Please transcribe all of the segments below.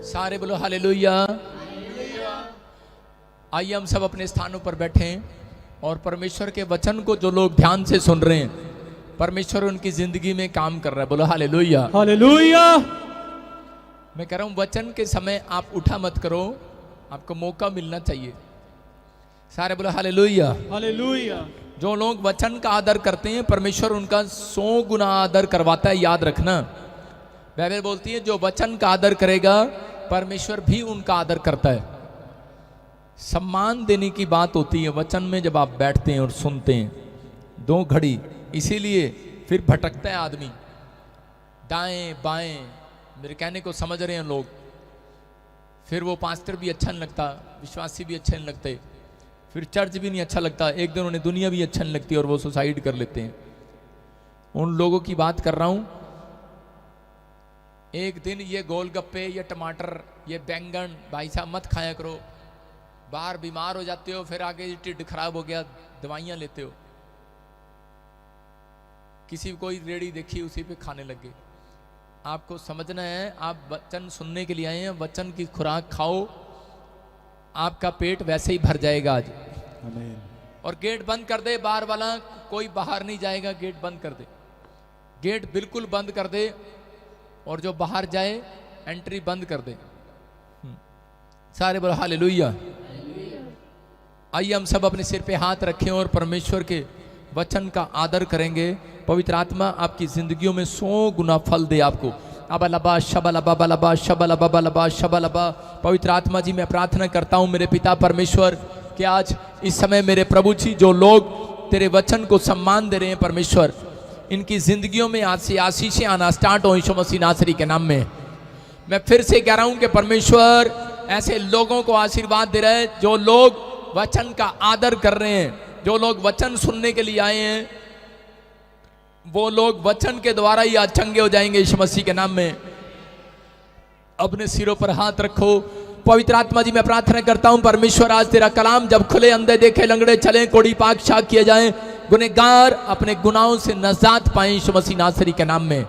सारे बोलो हालेलुया। आइए हम सब अपने स्थानों पर बैठें और परमेश्वर के वचन को जो लोग ध्यान से सुन रहे हैं, परमेश्वर उनकी जिंदगी में काम कर रहा है। बोलो हालेलुया। हालेलुया। मैं कह रहा हूं वचन के समय आप उठा मत करो, आपको मौका मिलना चाहिए। सारे बोलो हालेलुया। हालेलुया। जो लोग वचन का आदर करते हैं, परमेश्वर उनका 100 गुना आदर करवाता है। याद रखना, बाइबल बोलती है जो वचन का आदर करेगा परमेश्वर भी उनका आदर करता है। सम्मान देने की बात होती है वचन में जब आप बैठते हैं और सुनते हैं 2 घड़ी। इसीलिए फिर भटकता है आदमी दाएं बाएं। मेरे कहने को समझ रहे हैं लोग। फिर वो पास्टर भी अच्छा नहीं लगता, विश्वासी भी अच्छे नहीं लगते, फिर चर्च भी नहीं अच्छा लगता, एक दिन उन्हें दुनिया भी अच्छा नहीं लगती और वो सुसाइड कर लेते हैं। उन लोगों की बात कर रहा हूं। एक दिन ये गोलगप्पे, ये टमाटर, ये बैंगन भाई साहब मत खाया करो। बाहर बीमार हो जाते हो, फिर आगे टिड्ड खराब हो गया, दवाइयां लेते हो। किसी कोई रेड़ी देखी उसी पे खाने लगे। आपको समझना है, आप वचन सुनने के लिए आए हैं, वचन की खुराक खाओ, आपका पेट वैसे ही भर जाएगा आज। आमीन। और गेट बंद कर दे बाहर वाला, कोई बाहर नहीं जाएगा। गेट बंद कर दे, गेट बिल्कुल बंद कर दे, और जो बाहर जाए एंट्री बंद कर दे। सारे बोलो हालेलुया। आइए हम सब अपने सिर पे हाथ रखें और परमेश्वर के वचन का आदर करेंगे। पवित्र आत्मा आपकी जिंदगियों में 100 गुना फल दे आपको। अबलबा शबलबा बलबा शबलबा बलबा शबलबा। पवित्र आत्मा जी, मैं प्रार्थना करता हूँ मेरे पिता परमेश्वर कि आज इस समय मेरे प्रभु जी जो लोग तेरे वचन को सम्मान दे रहे हैं परमेश्वर, इनकी जिंदगियों में आज से आशीषें आना स्टार्ट हो यीशु मसीह नासरी के नाम में। मैं फिर से कह रहा हूं कि परमेश्वर ऐसे लोगों को आशीर्वाद दे रहा है जो लोग वचन का आदर कर रहे हैं, जो लोग वचन सुनने के लिए आए हैं, वो लोग वचन के द्वारा ही आज चंगे हो जाएंगे यीशु मसीह के नाम में। अपने सिरों पर हाथ रखो। पवित्र आत्मा जी, मैं प्रार्थना करता हूं परमेश्वर आज तेरा कलाम जब खुले, अंधे देखे, लंगड़े चले, कोढ़ी पाक शाक किए जाए, गुनहगार अपने गुनाहों से नजात पाए यीशु मसीह नासरी के नाम में।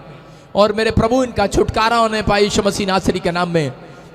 और मेरे प्रभु इनका छुटकारा होने पाए यीशु मसीह नासरी के नाम में।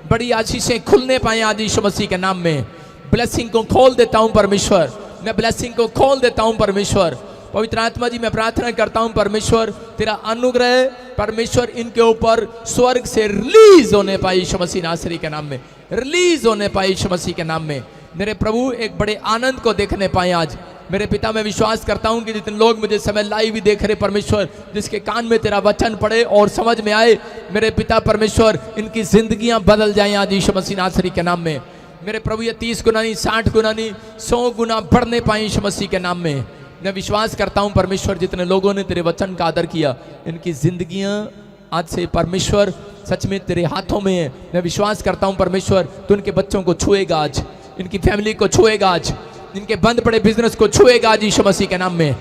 बड़ी आशीषें खुलने पाए आज यीशु मसीह के नाम में। ब्लेसिंग को खोल देता हूं परमेश्वर, मैं ब्लेसिंग को खोल देता हूं परमेश्वर। पवित्र आत्मा जी, मैं प्रार्थना करता हूं परमेश्वर तेरा अनुग्रह परमेश्वर इनके ऊपर स्वर्ग से रिलीज होने पाए यीशु मसीह नासरी के नाम में, रिलीज होने पाए यीशु मसीह के नाम में। मेरे प्रभु एक बड़े आनंद को देखने पाए आज। मेरे पिता, मैं विश्वास करता हूं कि जितने लोग मुझे समय लाइव भी देख रहे परमेश्वर, जिसके कान में तेरा वचन पड़े और समझ में आए, मेरे पिता परमेश्वर इनकी जिंदगियां बदल जाएं आज यीशु मसीह नासरी के नाम में। मेरे प्रभु ये 30 गुना नहीं, 60 गुना नहीं, 100 गुना बढ़ने पाए यीशु मसीह के नाम में। मैं विश्वास करता हूं परमेश्वर जितने लोगों ने तेरे वचन का आदर किया, इनकी जिंदगियां आज से परमेश्वर सच में तेरे हाथों में है। मैं विश्वास करता हूं परमेश्वर तू इनके बच्चों को छुएगा आज, इनकी फैमिली को छुएगा आज, इनके बंद पड़े बिजनेस को छुएगा आज यीशु मसीह के नाम में।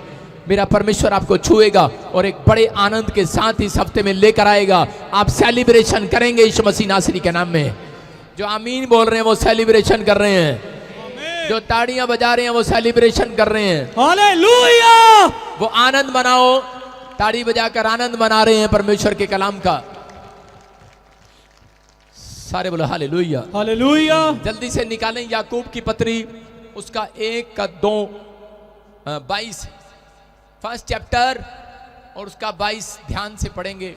मेरा परमेश्वर आपको छुएगा और एक बड़े आनंद के साथ इस हफ्ते में लेकर आएगा। आप सेलिब्रेशन करेंगे यीशु मसीह नासरी के नाम में। जो आमीन बोल रहे हैं वो सेलिब्रेशन कर रहे हैं, जो ताड़ियां बजा रहे हैं वो सेलिब्रेशन कर रहे हैं। हालेलुया। वो आनंद मनाओ, ताड़ी बजाकर आनंद मना रहे हैं परमेश्वर के कलाम का। सारे बोलो हालेलुया। हालेलुया। जल्दी से निकालें याकूब की पत्री, उसका 1-2-22 फर्स्ट चैप्टर और उसका 22 ध्यान से पढ़ेंगे।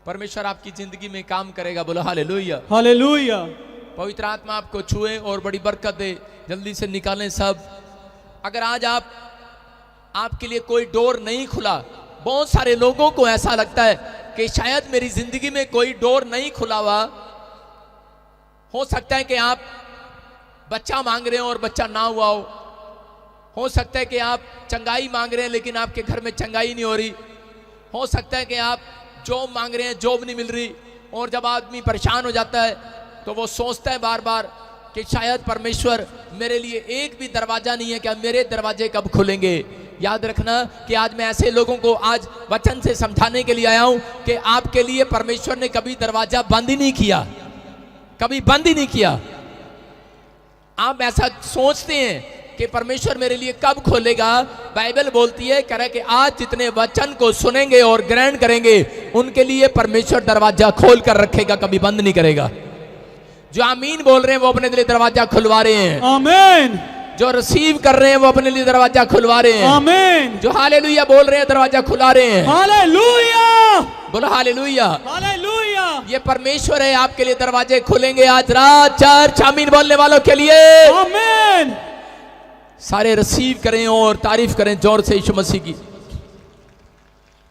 परमेश्वर आपकी जिंदगी में काम करेगा। बोलो हालेलुया। हालेलुया। पवित्र आत्मा आपको छुए और बड़ी बरकत दे। जल्दी से निकालें सब। अगर आज आपके लिए कोई डोर नहीं खुला, बहुत सारे लोगों को ऐसा लगता है कि शायद मेरी जिंदगी में कोई डोर नहीं खुला हुआ। हो सकता है कि आप बच्चा मांग रहे हो और बच्चा ना हुआ हो सकता है कि आप चंगाई मांग रहे हैं लेकिन आपके घर में चंगाई नहीं हो रही। हो सकता है कि आप जॉब मांग रहे हैं, जॉब नहीं मिल रही। और जब आदमी परेशान हो जाता है तो वो सोचता है बार बार कि शायद परमेश्वर मेरे लिए एक भी दरवाजा नहीं है, क्या मेरे दरवाजे कब खुलेंगे। याद रखना कि आज मैं ऐसे लोगों को आज वचन से समझाने के लिए आया हूं कि आपके लिए परमेश्वर ने कभी दरवाजा बंद ही नहीं किया, कभी बंद ही नहीं किया। आप ऐसा सोचते हैं कि परमेश्वर मेरे लिए कब खोलेगा। बाइबल बोलती है कह रहा है कि आज जितने वचन को सुनेंगे और ग्रहण करेंगे उनके लिए परमेश्वर दरवाजा खोल कर रखेगा, कभी बंद नहीं करेगा। जो आमीन बोल रहे हैं वो अपने लिए दरवाजा खुलवा रहे हैं। आमीन। जो रिसीव कर रहे हैं वो अपने लिए दरवाजा खुलवा रहे हैं। आमीन। जो हालेलुया बोल रहे हैं दरवाजा खुला रहे हैं। हालेलुया। बोलो हालेलुया। हालेलुया। ये परमेश्वर है, आपके लिए दरवाजे खुलेंगे आज रात। चर्च आमीन बोलने वालों के लिए आमीन। सारे रिसीव करें और तारीफ करें जोर से यीशु मसीह की।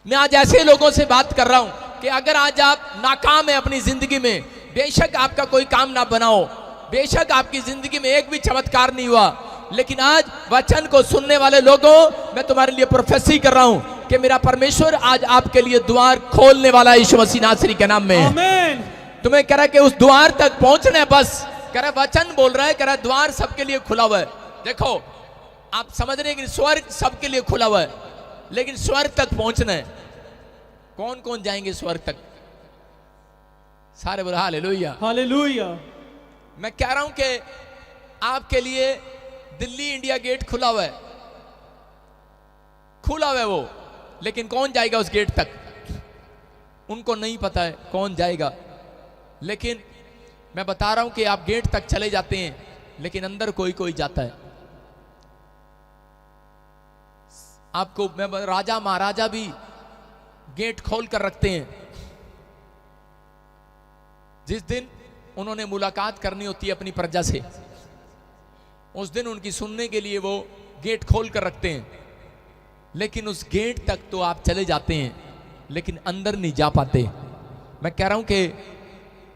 मैं आज ऐसे लोगों से बात कर रहा हूं कि अगर आज आप नाकाम हैं अपनी जिंदगी में, बेशक आपका कोई काम ना बनाओ, बेशक आपकी जिंदगी में एक भी चमत्कार नहीं हुआ, लेकिन आज वचन को सुनने वाले लोगों, मैं तुम्हारे लिए प्रोफेसी कर रहा हूं कि मेरा परमेश्वर आज आपके लिए द्वार खोलने वाला है यीशु मसीह नासरी के नाम में। आमीन। तुम्हें कह रहा है कि उस द्वार तक पहुंचना है, बस कह रहा वचन बोल रहा है, कह रहा द्वार सबके लिए खुला हुआ है। देखो आप समझ रहे हैं कि स्वर्ग सबके लिए खुला हुआ है, लेकिन स्वर्ग तक पहुंचना है। कौन कौन जाएंगे स्वर्ग तक? सारे बोलो हालेलुया। हालेलुया। मैं कह रहा हूं कि आपके लिए दिल्ली इंडिया गेट खुला हुआ है, खुला हुआ है वो, लेकिन कौन जाएगा उस गेट तक? उनको नहीं पता है कौन जाएगा, लेकिन मैं बता रहा हूं कि आप गेट तक चले जाते हैं, लेकिन अंदर कोई कोई जाता है। आपको मैं राजा महाराजा भी गेट खोल कर रखते हैं। जिस दिन उन्होंने मुलाकात करनी होती है अपनी प्रजा से, उस दिन उनकी सुनने के लिए वो गेट खोल कर रखते हैं, लेकिन उस गेट तक तो आप चले जाते हैं, लेकिन अंदर नहीं जा पाते। मैं कह रहा हूं कि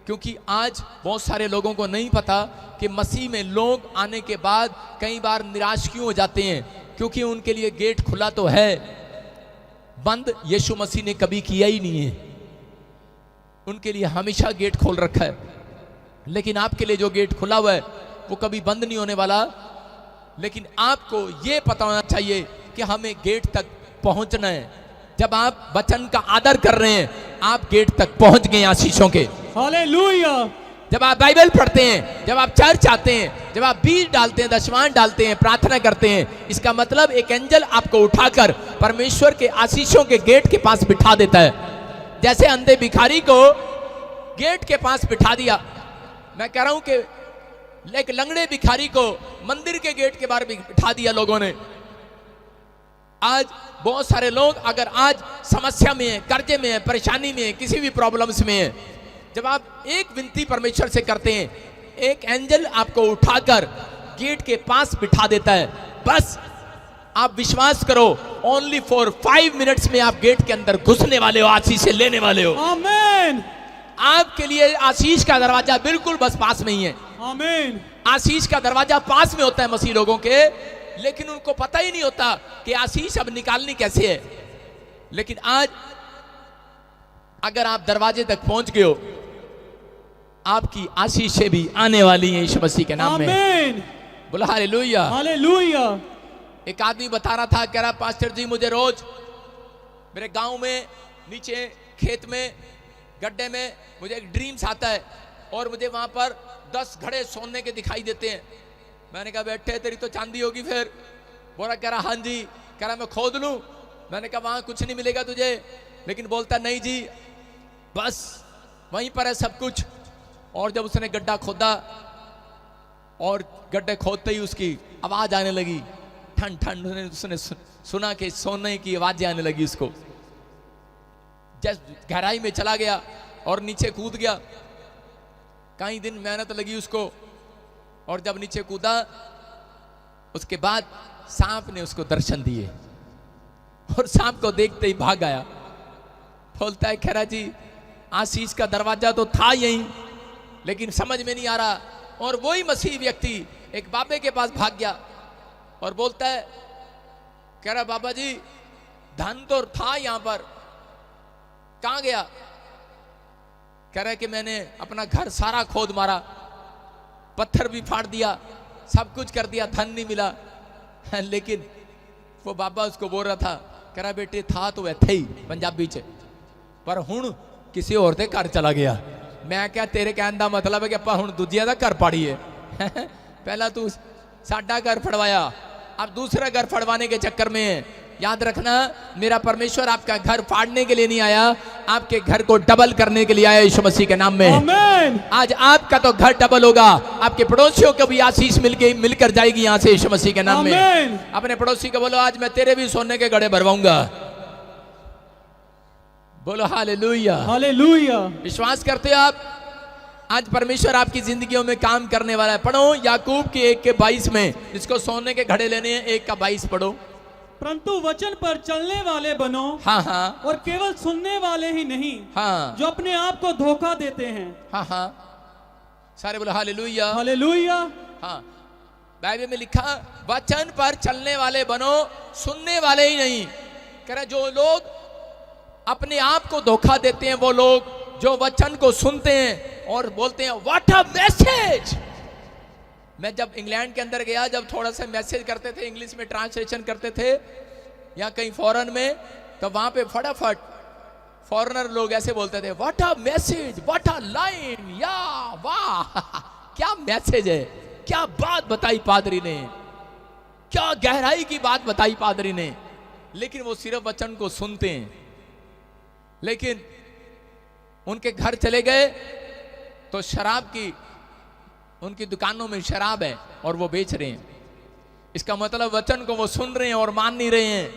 क्योंकि आज बहुत सारे लोगों को नहीं पता कि मसीह में लोग आने के बाद कई बार निराश क्यों हो जाते हैं, क्योंकि उनके लिए गेट खुला तो है, बंद यीशु मसीह ने कभी किया ही नहीं है। उनके लिए हमेशा गेट खोल रखा है, लेकिन आपके लिए जो गेट खुला हुआ है वो कभी बंद नहीं होने वाला। लेकिन आपको ये पता होना चाहिए कि हमें गेट तक पहुंचना है। जब आप वचन का आदर कर रहे हैं, आप गेट तक पहुंच गए आशीषों के। हालेलुया। जब आप बाइबल पढ़ते हैं, जब आप चर्च आते हैं, जब आप बीज डालते हैं, दशवान डालते हैं, प्रार्थना करते हैं, इसका मतलब एक एंजल आपको उठाकर परमेश्वर के आशीषों के गेट के पास बिठा देता है। जैसे अंधे भिखारी को गेट के पास बिठा दिया, मैं कह रहा हूं कि एक लंगड़े भिखारी को मंदिर के गेट के बाहर बिठा दिया लोगों ने। आज बहुत सारे लोग अगर आज समस्या में है, कर्जे में है, परेशानी में है, किसी भी प्रॉब्लम्स में है, जब आप एक विनती परमेश्वर से करते हैं, एक एंजल आपको उठाकर गेट के पास बिठा देता है। बस आप विश्वास करो, ओनली फॉर 5 मिनट्स में आप गेट के अंदर घुसने वाले हो, आशीष से लेने वाले हो। आमीन। आपके लिए आशीष का दरवाजा बिल्कुल बस पास में ही है। आमीन। आशीष का दरवाजा पास में होता है मसीह लोगों के, लेकिन उनको पता ही नहीं होता कि आशीष अब निकालनी कैसे है। लेकिन आज अगर आप दरवाजे तक पहुंच गए हो, आपकी आशीषें भी आने वाली हैं यीशु मसीह के नाम में। आमीन। बोला हालेलुया। हालेलुया। एक आदमी बता रहा था, कह रहा पास्टर जी मुझे रोज मेरे गांव में नीचे खेत में गड्ढे में मुझे एक ड्रीम्स आता है और मुझे वहां पर 10 घड़े सोने के दिखाई देते हैं। मैंने कहा बेटे तेरी तो चांदी होगी फिर। बोला कह रहा हाँ जी। कह रहा मैं खोद लूं। मैंने कहा वहां कुछ नहीं मिलेगा तुझे, लेकिन बोलता नहीं जी बस वहीं पर है सब कुछ। और जब उसने गड्ढा खोदा और गड्ढे खोदते ही उसकी आवाज आने लगी, ठंड ठंड, उसने सुना कि सोने की आवाजें आने लगी उसको। जब गहराई में चला गया और नीचे कूद गया, कई दिन मेहनत लगी उसको, और जब नीचे कूदा उसके बाद सांप ने उसको दर्शन दिए और सांप को देखते ही भाग आया। बोलता है खैरा जी आशीष का दरवाजा तो था यहीं, लेकिन समझ में नहीं आ रहा। और वही मसीह व्यक्ति एक बाबे के पास भाग गया और बोलता है कह रहा बाबा जी धन तो था यहां पर, कहां गया? कह रहा है कि मैंने अपना घर सारा खोद मारा, पत्थर भी फाड़ दिया, सब कुछ कर दिया, धन नहीं मिला। लेकिन वो बाबा उसको बोल रहा था, कह रहा बेटे था तो वैसे ही पंजाबी च, पर हुण किसी और दे घर चला गया। मैं क्या तेरे कहने का मतलब है कि ਆਪਾਂ ਹੁਣ ਦੂਜਿਆਂ ਦਾ घर पाड़िए। पहला तू साडा घर फड़वाया, अब दूसरा घर फड़वाने के चक्कर में याद रखना, मेरा परमेश्वर आपका घर फाड़ने के लिए नहीं आया, आपके घर को डबल करने के लिए आया यीशु मसीह के नाम में। आमेन। आज आपका तो घर डबल होगा, आपके पड़ोसियों को भी आशीष मिलकर जाएगी यहाँ से यीशु मसीह के नाम में। आमेन। अपने पड़ोसी को बोलो, आज मैं तेरे भी सोने के घड़े भरवाऊंगा। बोलो हालेलुया। हालेलुया। विश्वास करते हो आप? आज परमेश्वर आपकी जिंदगियों में काम करने वाला है। पढ़ो याकूब की 1:22 में, जिसको सोने के घड़े लेने हैं 1:22 पढ़ो। परंतु वचन पर चलने वाले बनो, हाँ हाँ और केवल सुनने वाले ही नहीं, हाँ जो अपने आप को धोखा देते हैं। हाँ हाँ, सारे बोलो हालेलुया। हालेलुया। हाँ, बाइबल में लिखा वचन पर चलने वाले बनो, सुनने वाले ही नहीं। कह रहे जो लोग अपने आप को धोखा देते हैं, वो लोग जो वचन को सुनते हैं और बोलते हैं व्हाट अ मैसेज। मैं जब इंग्लैंड के अंदर गया, जब थोड़ा सा मैसेज करते थे, इंग्लिश में ट्रांसलेशन करते थे या कहीं फॉरेन में, तो वहां पे फटाफट फॉरेनर लोग ऐसे बोलते थे what a message, what a line, या वाह क्या मैसेज है, क्या बात बताई पादरी ने, क्या गहराई की बात बताई पादरी ने। लेकिन वो सिर्फ वचन को सुनते हैं, लेकिन उनके घर चले गए तो शराब की, उनकी दुकानों में शराब है और वो बेच रहे हैं। इसका मतलब वचन को वो सुन रहे हैं और मान नहीं रहे हैं।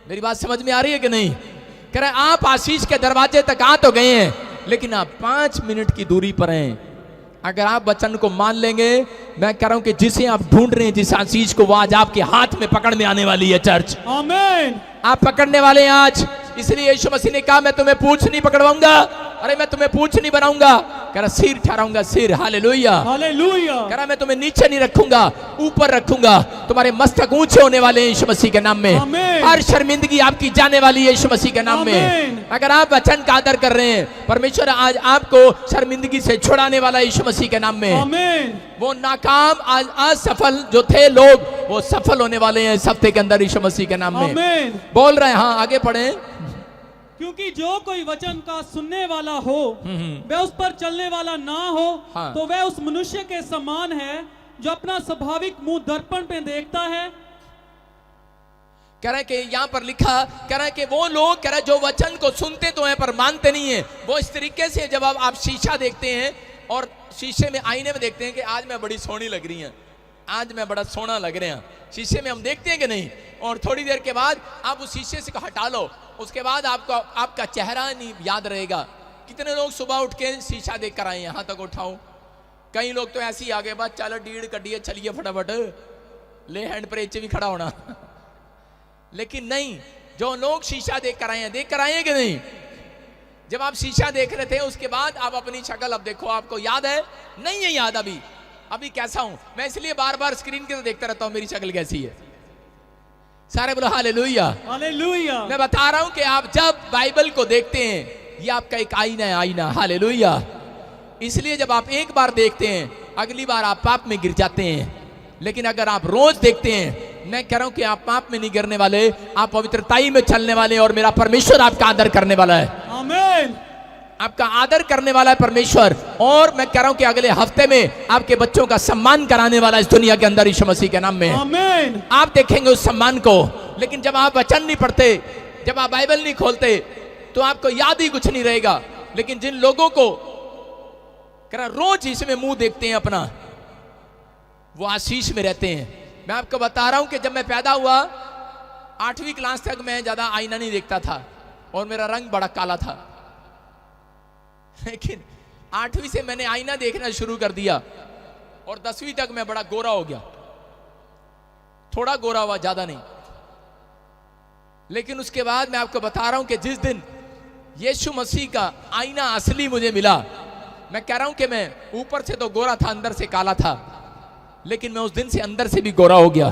मेरी बात समझ में आ रही है कि नहीं? कह रहे आप आशीष के दरवाजे तक आ तो गए हैं, लेकिन आप 5 मिनट की दूरी पर हैं। अगर आप वचन को मान लेंगे, मैं कह रहा हूं कि जिसे आप ढूंढ रहे हैं, जिस आशीष को, वो आज आपके हाथ में पकड़ में आने वाली है। चर्च आमेन। आप पकड़ने वाले हैं आज। इसलिए यीशु मसीह ने कहा मैं तुम्हें पूंछ नहीं पकड़वाऊंगा, अरे मैं तुम्हें पूंछ नहीं बनाऊंगा, कह रहा सिर ठहराऊंगा, सिर। हालेलुया। हालेलुया। कह रहा मैं तुम्हें नीचे नहीं रखूंगा, ऊपर रखूंगा। तुम्हारे मस्तक ऊंचे होने वाले हैं यीशु मसीह के नाम में। आमीन। हर शर्मिंदगी आपकी जाने वाली है यीशु मसीह के नाम में। आमीन। अगर आप वचन का आदर कर रहे हैं, परमेश्वर आज आपको शर्मिंदगी से छुड़ाने वाला है यीशु मसीह के नाम में। आमीन। वो नाकाम आज असफल जो थे लोग, वो सफल होने वाले हैं इस हफ्ते के अंदर यीशु मसीह के नाम में। आमीन। बोल रहे हैं। हाँ, आगे पढ़े। क्योंकि जो कोई वचन का सुनने वाला हो, वह उस पर चलने वाला ना हो, हाँ। तो वह उस मनुष्य के समान है जो अपना स्वाभाविक मुंह दर्पण पे देखता है। कह रहे कि यहाँ पर लिखा, कह रहे कि वो लोग, कह रहे जो वचन को सुनते तो हैं पर मानते नहीं है, वो इस तरीके से जब आप शीशा देखते हैं और शीशे में, आईने में देखते हैं कि आज मैं बड़ी सोहनी लग रही हैं, आज मैं बड़ा सोना लग रहे हैं, शीशे में हम देखते हैं कि नहीं। और थोड़ी देर के बाद आप उस शीशे से हटा लो, उसके बाद आपको आपका चेहरा नहीं याद रहेगा। कितने लोग सुबह उठ के शीशा देख कर आए, यहाँ तक उठाऊं। कई लोग तो ऐसे ही आगे बात, चलो डीड़ कटिए, चलिए फटाफट, ले हैंड पर एच भी खड़ा होना। लेकिन नहीं, जो लोग शीशा देख कर आए हैं कि नहीं। जब आप शीशा देख रहे थे, उसके बाद आप अपनी शक्ल अब देखो, आपको याद है? नहीं है याद अभी कैसा हूं मैं, इसलिए बार बार स्क्रीन के तो देखता रहता हूं मेरी शक्ल कैसी है। सारे बोलो हालेलुया। हालेलुया। मैं बता रहा हूं कि आप जब बाइबल को देखते हैं, ये आपका एक आईना है, आईना। हालेलुया। इसलिए जब आप एक बार देखते हैं, अगली बार आप पाप में गिर जाते हैं। लेकिन अगर आप रोज देखते हैं, मैं कह रहा हूं कि आप पाप में नहीं गिरने वाले, आप पवित्रताई में चलने वाले, और मेरा परमेश्वर आपका आदर करने वाला है। आमीन। आपका आदर करने वाला है परमेश्वर। और मैं कह रहा हूं कि अगले हफ्ते में आपके बच्चों का सम्मान कराने वाला इस दुनिया के अंदर यीशु मसीह के नाम में। आमीन। आप देखेंगे उस सम्मान को। लेकिन जब आप वचन नहीं पढ़ते, जब आप बाइबल नहीं खोलते, तो आपको याद ही कुछ नहीं रहेगा। लेकिन जिन लोगों को कह रहा रोज इसमें मुंह देखते हैं अपना, वो आशीष में रहते हैं। मैं आपको बता रहा हूं कि जब मैं पैदा हुआ, 8वीं क्लास तक मैं ज्यादा आईना नहीं देखता था और मेरा रंग बड़ा काला था। लेकिन 8वीं से मैंने आईना देखना शुरू कर दिया और 10वीं तक मैं बड़ा गोरा हो गया। थोड़ा गोरा हुआ, ज्यादा नहीं। लेकिन उसके बाद मैं आपको बता रहा हूं कि जिस दिन यीशु मसीह का आईना असली मुझे मिला, मैं कह रहा हूं कि मैं ऊपर से तो गोरा था, अंदर से काला था। लेकिन मैं उस दिन से अंदर से भी गोरा हो गया।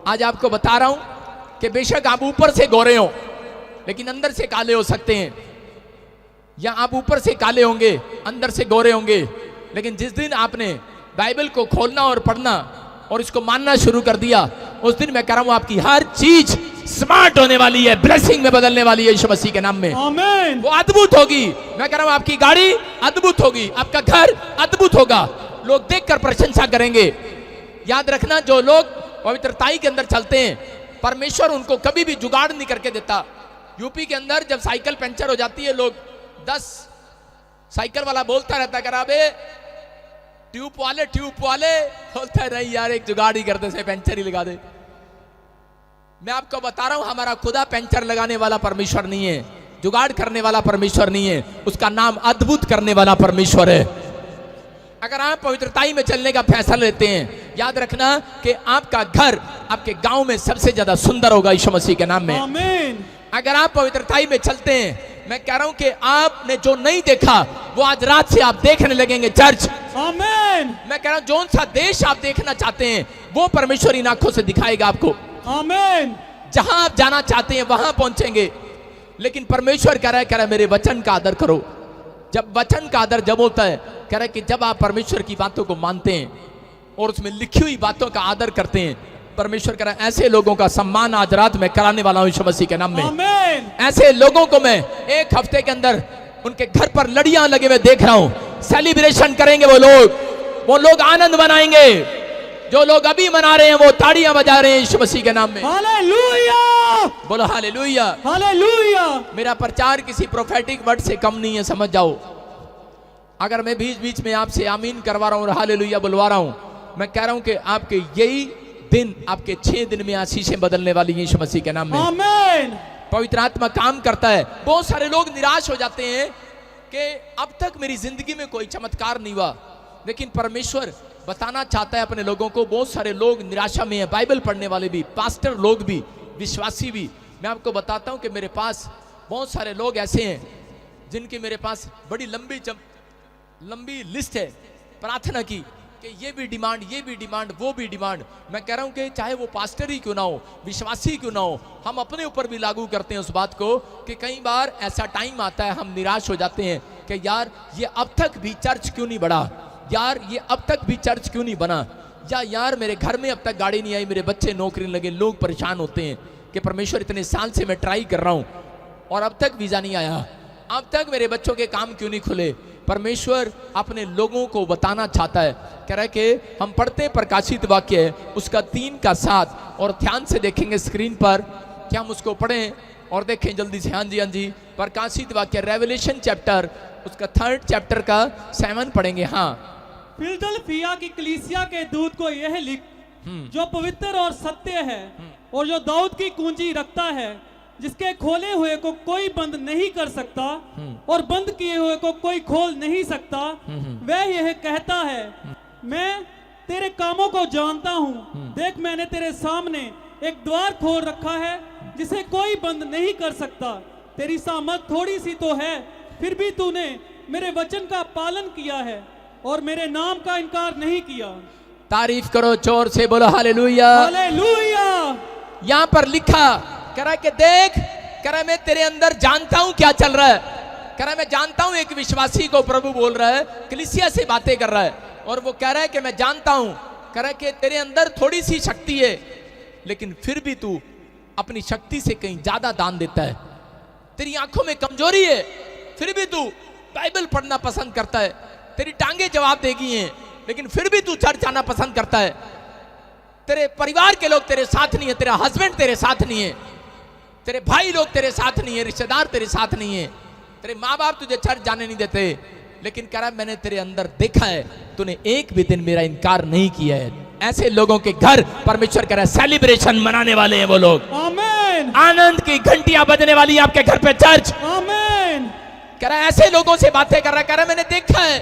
आज आपको बता रहा हूं कि बेशक आप ऊपर से गोरे हो, लेकिन अंदर से काले हो सकते हैं। या आप ऊपर से काले होंगे, अंदर से गोरे होंगे। लेकिन जिस दिन आपने बाइबल को खोलना और पढ़ना और इसको मानना शुरू कर दिया, उस दिन मैं कह रहा हूं आपकी हर चीज स्मार्ट होने वाली है, ब्लेसिंग में बदलने वाली है यीशु मसीह के नाम में। आमीन। वो अद्भुत होगी। मैं कह रहा हूं आपकी गाड़ी अद्भुत होगी, आपका घर अद्भुत होगा, लोग देखकर प्रशंसा करेंगे। याद रखना, जो लोग पवित्रताई के अंदर चलते हैं, परमेश्वर उनको कभी भी जुगाड़ नहीं करके देता। यूपी के अंदर जब साइकिल पंचर हो जाती है, लोग 10 साइकिल वाला बोलता रहता करा बे ट्यूब वाले बोलता है नहीं यार एक जुगाड़ ही कर दे, से पंचर ही लगा दे। मैं आपको बता रहा हूं हमारा खुदा पंचर लगाने वाला परमेश्वर नहीं है, जुगाड़ करने वाला परमेश्वर नहीं है, उसका नाम अद्भुत करने वाला परमेश्वर है। अगर आप पवित्रताई में चलने का फैसला लेते हैं, याद रखना कि आपका घर आपके गांव में सबसे ज्यादा सुंदर होगा यीशु मसीह के नाम में। आमीन। अगर आप पवित्रताई में चलते हैं, मैं कह रहा हूं कि आपने जो नहीं देखा वो आज रात से आप देखने लगेंगे चर्च। आमीन। मैं कह रहा हूं जो सा देश आप देखना चाहते हैं वो परमेश्वर इन आंखों से दिखाएगा आपको। आमीन। जहां आप जाना चाहते हैं वहां पहुंचेंगे। लेकिन परमेश्वर कह रहा है मेरे वचन का आदर करो। जब वचन का आदर जब होता है, कह रहा है कि जब आप परमेश्वर की बातों को मानते हैं और उसमें लिखी हुई बातों का आदर करते हैं, परमेश्वर कह रहा है ऐसे लोगों का सम्मान आज रात में कराने वाला हूं यीशु मसीह के नाम में। आमीन। ऐसे लोगों को मैं एक हफ्ते के अंदर उनके घर पर लड़ियां लगे हुए देख रहा हूं। सेलिब्रेशन करेंगे वो लोग आनंद मनाएंगे। जो लोग अभी मना रहे हैं वो ताड़ियां बजा रहे हैं यीशु मसीह के नाम में। हालेलुया। बोलो हालेलुया। हालेलुया। मेरा प्रचार किसी प्रोफेटिक वर्ड से कम नहीं है, समझ जाओ। अगर मैं बीच बीच में आपसे आमीन करवा रहा हूं और हालेलुया बुलवा रहा हूं, मैं कह रहा हूं कि आपके यही दिन, आपके 6 दिन में आशीषें बदलने वाली यीशु मसीह के नाम में। आमीन। पवित्र आत्मा काम करता है। बहुत सारे लोग निराश हो जाते हैं कि अब तक मेरी जिंदगी में कोई चमत्कार नहीं हुआ, लेकिन परमेश्वर बताना चाहता है अपने लोगों को। बहुत सारे लोग निराशा में हैं, बाइबल पढ़ने वाले भी, पास्टर लोग भी, विश्वासी भी। मैं आपको बताता हूं कि मेरे पास बहुत सारे लोग ऐसे हैं जिनकी मेरे पास बड़ी लंबी लिस्ट है प्रार्थना की कि ये भी डिमांड, वो भी डिमांड। मैं कह रहा हूं कि चाहे वो पास्टर ही क्यों ना हो, विश्वासी क्यों ना हो, हम अपने ऊपर भी लागू करते हैं उस बात को कि कई बार ऐसा टाइम आता है हम निराश हो जाते हैं कि यार ये अब तक भी चर्च क्यों नहीं बढ़ा, यार ये अब तक भी चर्च क्यों नहीं बना, या यार मेरे घर में अब तक गाड़ी नहीं आई, मेरे बच्चे नौकरी नहीं लगे। लोग परेशान होते हैं कि परमेश्वर इतने साल से मैं ट्राई कर रहा हूं और अब तक वीजा नहीं आया, अब तक मेरे बच्चों के काम क्यों नहीं खुले। परमेश्वर अपने लोगों को बताना चाहता है, कह रहा है कि हम पढ़ते प्रकाशित वाक्य है उसका 3 का 7 और ध्यान से देखेंगे स्क्रीन पर। क्या हम उसको पढ़ें और देखें जल्दी से? हाँ जी। प्रकाशित वाक्य रेवलेशन चैप्टर उसका 3rd चैप्टर का 7 पढ़ेंगे। हाँ। फिलदल्फिया की कलीसिया के दूत को यह लिख, जो पवित्र और सत्य है और जो दाऊद की कुंजी रखता है, जिसके खोले हुए को कोई बंद नहीं कर सकता और बंद किए हुए को कोई खोल नहीं सकता, वह यह कहता है, मैं तेरे कामों को जानता हूं। देख मैंने तेरे सामने एक द्वार खोल रखा है जिसे कोई बंद नहीं कर सकता। तेरी सामर्थ थोड़ी सी तो है, फिर भी तूने मेरे वचन का पालन किया है और मेरे नाम का इनकार नहीं किया। तारीफ करो जोर से, बोलो हालेलुया। हालेलुया। यहां पर लिखा, कह रहा है कि देख, कह रहा है मैं तेरे अंदर जानता हूं क्या चल रहा है। कह रहा है मैं जानता हूं, एक विश्वासी को प्रभु बोल रहा है, कलीसिया से बातें कर रहा है और वो कह रहा है कि मैं जानता हूं, कह रहा है कि तेरे अंदर थोड़ी सी शक्ति है लेकिन फिर भी तू अपनी शक्ति से कहीं ज्यादा दान देता है। तेरी आंखों में कमजोरी है फिर भी तू बाइबल पढ़ना पसंद करता है। तेरी टांगे जवाब देगी हैं लेकिन फिर भी तू चर्च आना पसंद करता है। तेरे परिवार के लोग तेरे साथ नहीं है, तेरा हस्बैंड तेरे साथ नहीं है, तेरे भाई लोग तेरे साथ नहीं है, रिश्तेदार तेरे साथ नहीं है, तेरे माँ बाप तुझे चर्च जाने नहीं देते, लेकिन कह रहा है मैंने तेरे अंदर देखा है, तूने एक भी दिन मेरा इनकार नहीं किया है। ऐसे लोगों के घर परमेश्वर कह रहा है सेलिब्रेशन मनाने वाले हैं वो लोग। आमीन। आनंद की घंटियां बजने वाली है आपके घर पे चर्च। आमीन। कह रहा है ऐसे लोगों से बातें कर रहा है, कह रहा है मैंने देखा है,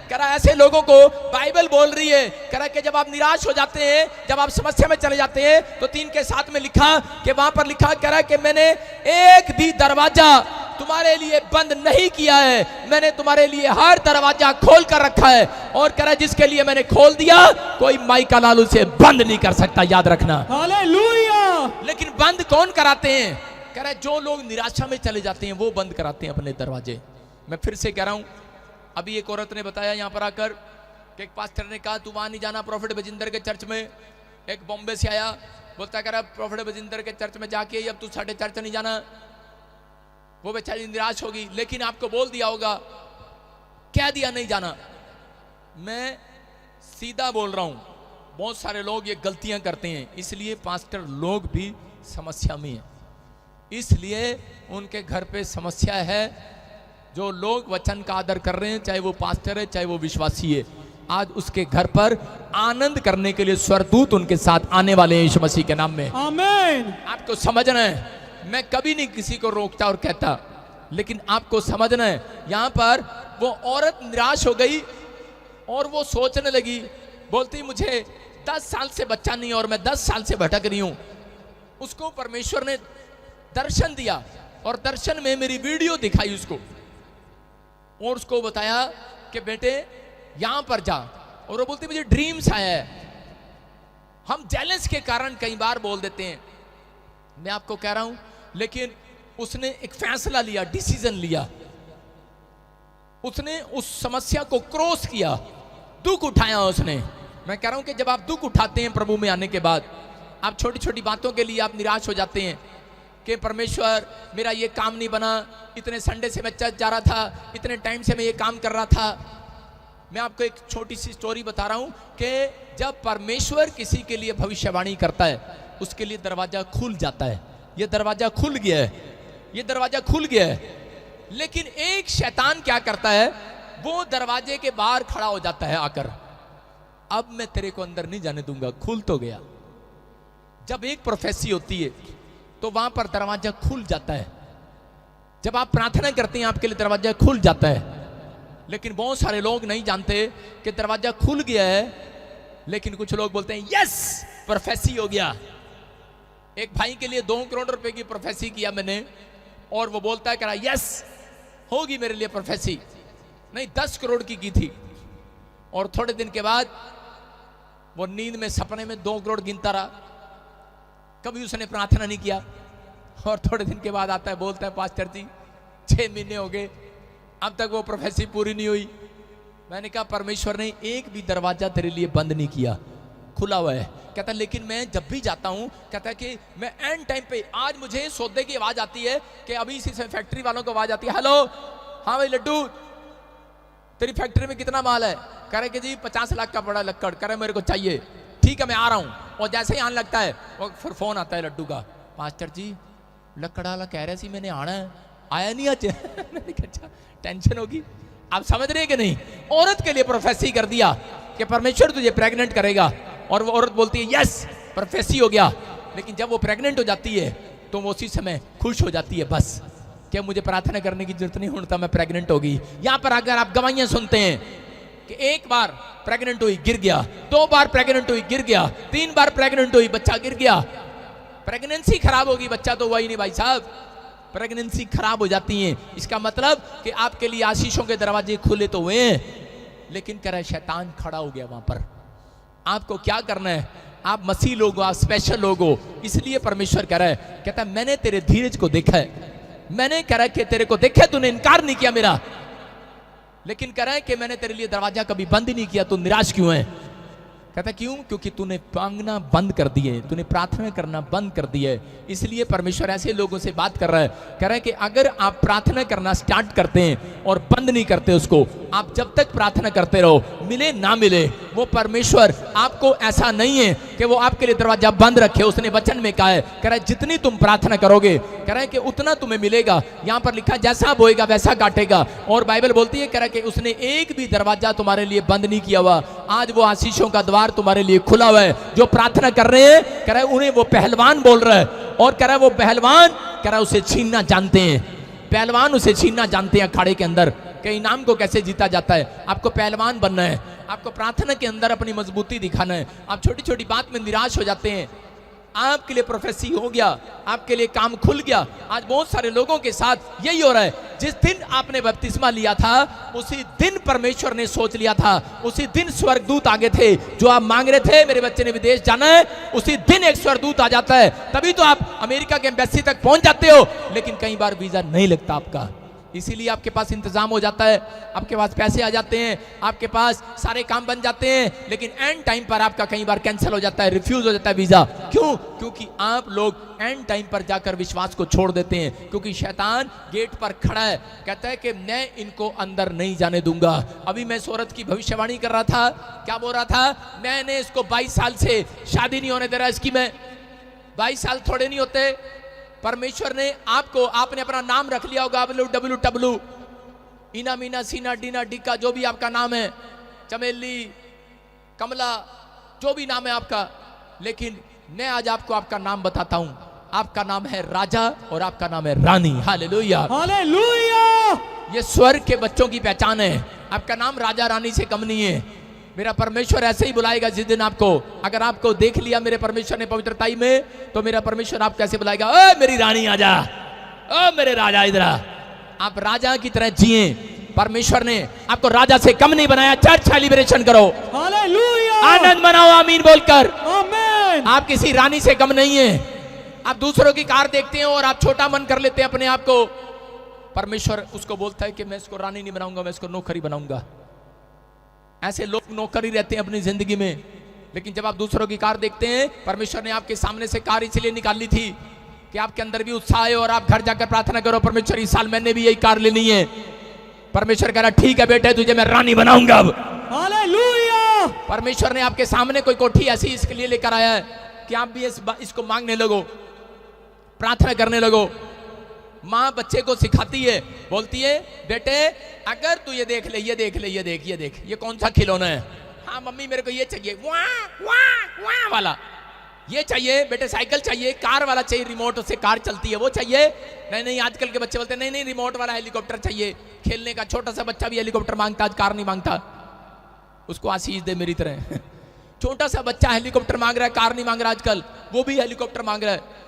कह रहा है ऐसे लोगों को बाइबल बोल रही है, कह रहा है कि जब आप निराश हो जाते हैं, जब आप समस्या में चले जाते हैं, तो 3 के 7 में लिखा कि वहां पर लिखा, कह रहा है कि मैंने एक भी दरवाजा तुम्हारे लिए बंद नहीं किया है, मैंने तुम्हारे लिए हर दरवाजा खोल कर रखा है, और कह रहा है जिसके लिए मैंने खोल दिया कोई माइका लालू से बंद नहीं कर सकता, याद रखना। हालेलुया। लेकिन बंद कौन कराते हैं? कह रहा है जो लोग निराशा में चले जाते हैं वो बंद कराते हैं अपने दरवाजे। मैं फिर से कह रहा हूं, अभी एक औरत ने बताया यहां पर आकर कि एक पास्टर ने कहा तू वहां नहीं जाना प्रॉफिट बजिंदर के चर्च में। एक बॉम्बे से आया, बोलता कह रहा प्रॉफिट बजिंदर के चर्च में जाके अब तू साढ़े चर्च नहीं जाना। वो बेचारी निराश होगी, लेकिन आपको बोल दिया होगा, कह दिया नहीं जाना। मैं सीधा बोल रहा हूं, बहुत सारे लोग ये गलतियां करते हैं, इसलिए पास्टर लोग भी समस्या में है, इसलिए उनके घर पे समस्या है। जो लोग वचन का आदर कर रहे हैं, चाहे वो पास्टर है चाहे वो विश्वासी है, आज उसके घर पर आनंद करने के लिए स्वर्गदूत उनके साथ आने वाले हैं यीशु मसीह के नाम में। आमीन। आपको समझना है, मैं कभी नहीं किसी को रोकता और कहता, लेकिन आपको समझना है, यहां पर वो औरत निराश हो गई और वो सोचने लगी, बोलती मुझे 10 साल से बच्चा नहीं और मैं 10 साल से भटक रही हूं। उसको परमेश्वर ने दर्शन दिया और दर्शन में मेरी वीडियो दिखाई उसको, और उसको बताया कि बेटे यहां पर जा, और वो बोलती मुझे ड्रीम्स आया है। हम जेलस के कारण कई बार बोल देते हैं, मैं आपको कह रहा हूं, लेकिन उसने एक फैसला लिया, डिसीजन लिया, उसने उस समस्या को क्रॉस किया, दुख उठाया उसने। मैं कह रहा हूं कि जब आप दुख उठाते हैं प्रभु में आने के बाद, आप छोटी छोटी बातों के लिए आप निराश हो जाते हैं कि परमेश्वर मेरा ये काम नहीं बना, इतने संडे से मैं चर्च जा रहा था, इतने टाइम से मैं ये काम कर रहा था। मैं आपको एक छोटी सी स्टोरी बता रहा हूं कि जब परमेश्वर किसी के लिए भविष्यवाणी करता है, उसके लिए दरवाजा खुल जाता है। ये दरवाजा खुल गया है, ये दरवाजा खुल गया है, लेकिन एक शैतान क्या करता है, वो दरवाजे के बाहर खड़ा हो जाता है आकर, अब मैं तेरे को अंदर नहीं जाने दूंगा, खुल तो गया। जब एक प्रोफेसी होती है तो वहां पर दरवाजा खुल जाता है। जब आप प्रार्थना करते हैं आपके लिए दरवाजा खुल जाता है, लेकिन बहुत सारे लोग नहीं जानते कि दरवाजा खुल गया है। लेकिन कुछ लोग बोलते हैं यस प्रोफेसी हो गया। एक भाई के लिए 2 करोड़ रुपए की प्रोफेसी किया मैंने, और वो बोलता है कह रहा यस होगी मेरे लिए प्रोफेसी, नहीं 10 करोड़ की थी। और थोड़े दिन के बाद वो नींद में सपने में 2 करोड़ गिनता रहा, कभी उसने प्रार्थना नहीं किया। और थोड़े दिन के बाद आता है, बोलता है पास्टर जी 6 महीने हो गए, अब तक वो प्रोफेसी पूरी नहीं हुई। मैंने कहा परमेश्वर ने एक भी दरवाजा तेरे लिए बंद नहीं किया, खुला हुआ है। कहता लेकिन मैं जब भी जाता हूं, कहता है कि मैं एंड टाइम पे, आज मुझे सौदे की आवाज आती है कि अभी इसी से फैक्ट्री वालों को आवाज आती है, हेलो हाँ भाई लड्डू तेरी फैक्ट्री में कितना माल है? कह रहे कि जी 50 लाख का बड़ा लक्कड़, कह रहे मेरे को चाहिए, ठीक है मैं आ रहा हूं। और जैसे ही आने लगता है वो फिर फोन आता है लड्डू का, पास्टर जी लक्कड़ वाला कह रहे सी मैंने आना है, आया नहीं आज। मैंने कहा अच्छा टेंशन होगी। आप समझ रहे कि नहीं? औरत के लिए प्रोफेसी कर दिया कि परमेश्वर तुझे प्रेग्नेंट करेगा, और वो औरत बोलती है यस प्रोफेसी हो गया। लेकिन जब वो प्रेग्नेंट हो जाती है तो वो उसी समय खुश हो जाती है, बस कि मुझे प्रार्थना करने की जरूरत नहीं, होता मैं प्रेग्नेंट होगी। यहां पर अगर आप गवाहियां सुनते हैं कि 1 बार प्रेग्नेंट हुई गिर गया, 2 बार प्रेग्नेंट हुई गिर गया, 3 बार प्रेग्नेंट हुई बच्चा गिर गया, प्रेगनेंसी खराब होगी, बच्चा तो हुआ ही नहीं भाई साहब, प्रेगनेंसी खराब हो जाती है। इसका मतलब कि आपके लिए आशीषों के दरवाजे खुले तो हुए हैं, लेकिन कह रहा है शैतान खड़ा हो गया वहां पर। आपको क्या करना है? आप मसीह लोग हो, आप स्पेशल लोग हो, इसलिए परमेश्वर कह रहा है, कहता है मैंने तेरे धीरज को देखा है, मैंने कह रहा है कि तेरे को देखा, तूने इनकार नहीं किया मेरा, लेकिन कह रहा है कि मैंने तेरे लिए दरवाजा कभी बंद नहीं किया, तू निराश क्यों है? कहता क्यों? क्योंकि तूने मांगना बंद कर दिए, तूने प्रार्थना करना बंद कर दिए। इसलिए परमेश्वर ऐसे लोगों से बात कर रहा है, कह रहा है कि अगर आप प्रार्थना करना स्टार्ट करते हैं और बंद नहीं करते उसको, आप जब तक प्रार्थना करते रहो, मिले ना मिले, वो परमेश्वर आपको ऐसा नहीं है कि वो आपके लिए दरवाजा बंद रखे। उसने वचन में कहा है, कह रहा है जितनी तुम प्रार्थना करोगे, कह रहा है कि उतना तुम्हें मिलेगा। यहाँ पर लिखा जैसा बोएगा वैसा काटेगा। और बाइबल बोलती है, कह रहा है कि उसने एक भी दरवाजा तुम्हारे लिए बंद नहीं किया हुआ। आज वो आशीषों का द्वार तुम्हारे लिए खुला हुआ है। जो प्रार्थना कर रहे हैं, कह रहा है उन्हें वो पहलवान बोल रहा है, और कह रहा है वो पहलवान, कह रहा है उसे छीनना जानते हैं, पहलवान उसे छीनना जानते हैं अखाड़े के अंदर कि इनाम को कैसे जीता जाता है। आपको पहलवान बनना है, आपको प्रार्थना के अंदर अपनी मजबूती दिखाना है। आप छोटी छोटी बात में निराश हो जाते हैं, आपके लिए प्रोफेसी हो गया, आपके लिए काम खुल गया। आज बहुत सारे लोगों के साथ यही हो रहा है। जिस दिन आपने बपतिस्मा लिया था, उसी दिन परमेश्वर ने सोच लिया था, उसी दिन स्वर्गदूत आगे थे। जो आप मांग रहे थे मेरे बच्चे ने विदेश जाना है, उसी दिन एक स्वर्गदूत आ जाता है, तभी तो आप अमेरिका के एम्बेसी तक पहुंच जाते हो। लेकिन कई बार वीजा नहीं लगता आपका, इसीलिए आपके पास इंतजाम हो जाता है, आपके पास पैसे आ जाते हैं, आपके पास सारे काम बन जाते हैं, लेकिन एंड टाइम पर आपका कई बार कैंसिल हो जाता है, रिफ्यूज हो जाता है वीजा। क्यों? क्योंकि आप लोग एंड टाइम पर जाकर विश्वास को छोड़ देते हैं। क्योंकि शैतान गेट पर खड़ा है, कहता है कि मैं इनको अंदर नहीं जाने दूंगा। अभी मैं इस औरत की भविष्यवाणी कर रहा था, क्या बोल रहा था? मैंने इसको 22 साल से शादी नहीं होने दे रहा, इसकी मैं 22 साल थोड़े नहीं होते। परमेश्वर ने आपको, आपने अपना नाम रख लिया होगा WWW, इना मीना सीना डीना डिका, जो भी आपका नाम है, चमेली, कमला, जो भी नाम है आपका। लेकिन मैं आज आपको आपका नाम बताता हूं। आपका नाम है राजा और आपका नाम है रानी। Hallelujah, hallelujah. ये स्वर्ग के बच्चों की पहचान है। आपका नाम राजा रानी से कम नहीं है। मेरा परमेश्वर ऐसे ही बुलाएगा जिस दिन आपको, अगर आपको देख लिया मेरे परमेश्वर ने पवित्रताई में, तो मेरा परमेश्वर आपको कैसे बुलाएगा, ओ मेरी रानी आजा, ओ मेरे राजा इधर आ। आप राजा की तरह जिए। परमेश्वर ने आपको राजा से कम नहीं बनाया। चर्च सेलिब्रेशन करो, हालेलुया, आनंद मनाओ आमीन बोलकर। आमीन। आप किसी रानी से कम नहीं है। आप दूसरों की कार देखते हैं और आप छोटा मन कर लेते हैं अपने आप को। परमेश्वर उसको बोलता है कि मैं इसको रानी नहीं बनाऊंगा, मैं इसको नौकरी बनाऊंगा। ऐसे लोग नौकरी रहते हैं अपनी जिंदगी में। लेकिन जब आप दूसरों की कार देखते हैं, परमेश्वर ने आपके सामने से कार इसलिए निकाली थी कि आपके अंदर भी उत्साह है और आप घर जाकर प्रार्थना करो, परमेश्वर इस साल मैंने भी यही कार लेनी है। परमेश्वर कह रहा ठीक है बेटे, तुझे मैं रानी बनाऊंगा अब। हालेलुया। परमेश्वर ने आपके सामने कोई कोठी ऐसी इसके लिए लेकर आया है कि आप भी इसको मांगने लगो, प्रार्थना करने लगो। माँ बच्चे को सिखाती है, बोलती है बेटे अगर तू ये देख ले, ये देख ले, ये देख, ये देख, ये कौन सा खिलौना है। हाँ मम्मी मेरे को ये चाहिए, वाह वाह वाह वाला ये चाहिए। बेटे साइकिल चाहिए, कार वाला चाहिए, रिमोट से कार चलती है वो चाहिए। नहीं नहीं, आजकल के बच्चे बोलते नहीं नहीं रिमोट वाला हेलीकॉप्टर चाहिए। खेलने का छोटा सा बच्चा भी हेलीकॉप्टर मांगता, आज कार नहीं मांगता। उसको आशीष दे मेरी तरह। छोटा सा बच्चा हेलीकॉप्टर मांग रहा है, कार नहीं मांग रहा आजकल, वो भी हेलीकॉप्टर मांग रहा है।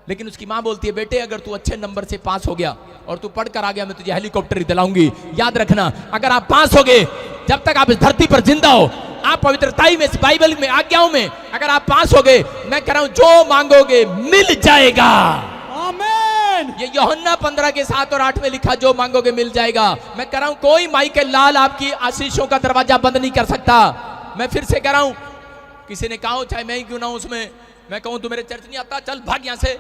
लेकिन उसकी माँ बोलती है बेटे अगर तू अच्छे नंबर से पास हो गया और तू पढ़कर आ गया, मैं तुझे हेलीकॉप्टर ही दिलाऊंगी। याद रखना, अगर आप पास हो गए, जब तक आप इस धरती पर जिंदा हो, आप पवित्रताई में, इस बाइबल में, आज्ञाओं में अगर आप पास हो गए, मैं कह रहा हूं जो मांगोगे मिल जाएगा। आमीन। ये यूहन्ना 15 के 7 और 8 में लिखा, जो मांगोगे मिल जाएगा। मैं कह रहा हूं कोई माई के लाल आपकी आशीषों का दरवाजा बंद नहीं कर सकता। मैं फिर से कह रहा हूं, किसी ने कहा चाहे मैं ही क्यों ना हूं उसमें, मैं कहूं तू मेरे चर्च नहीं आता, चल भाग यहां से।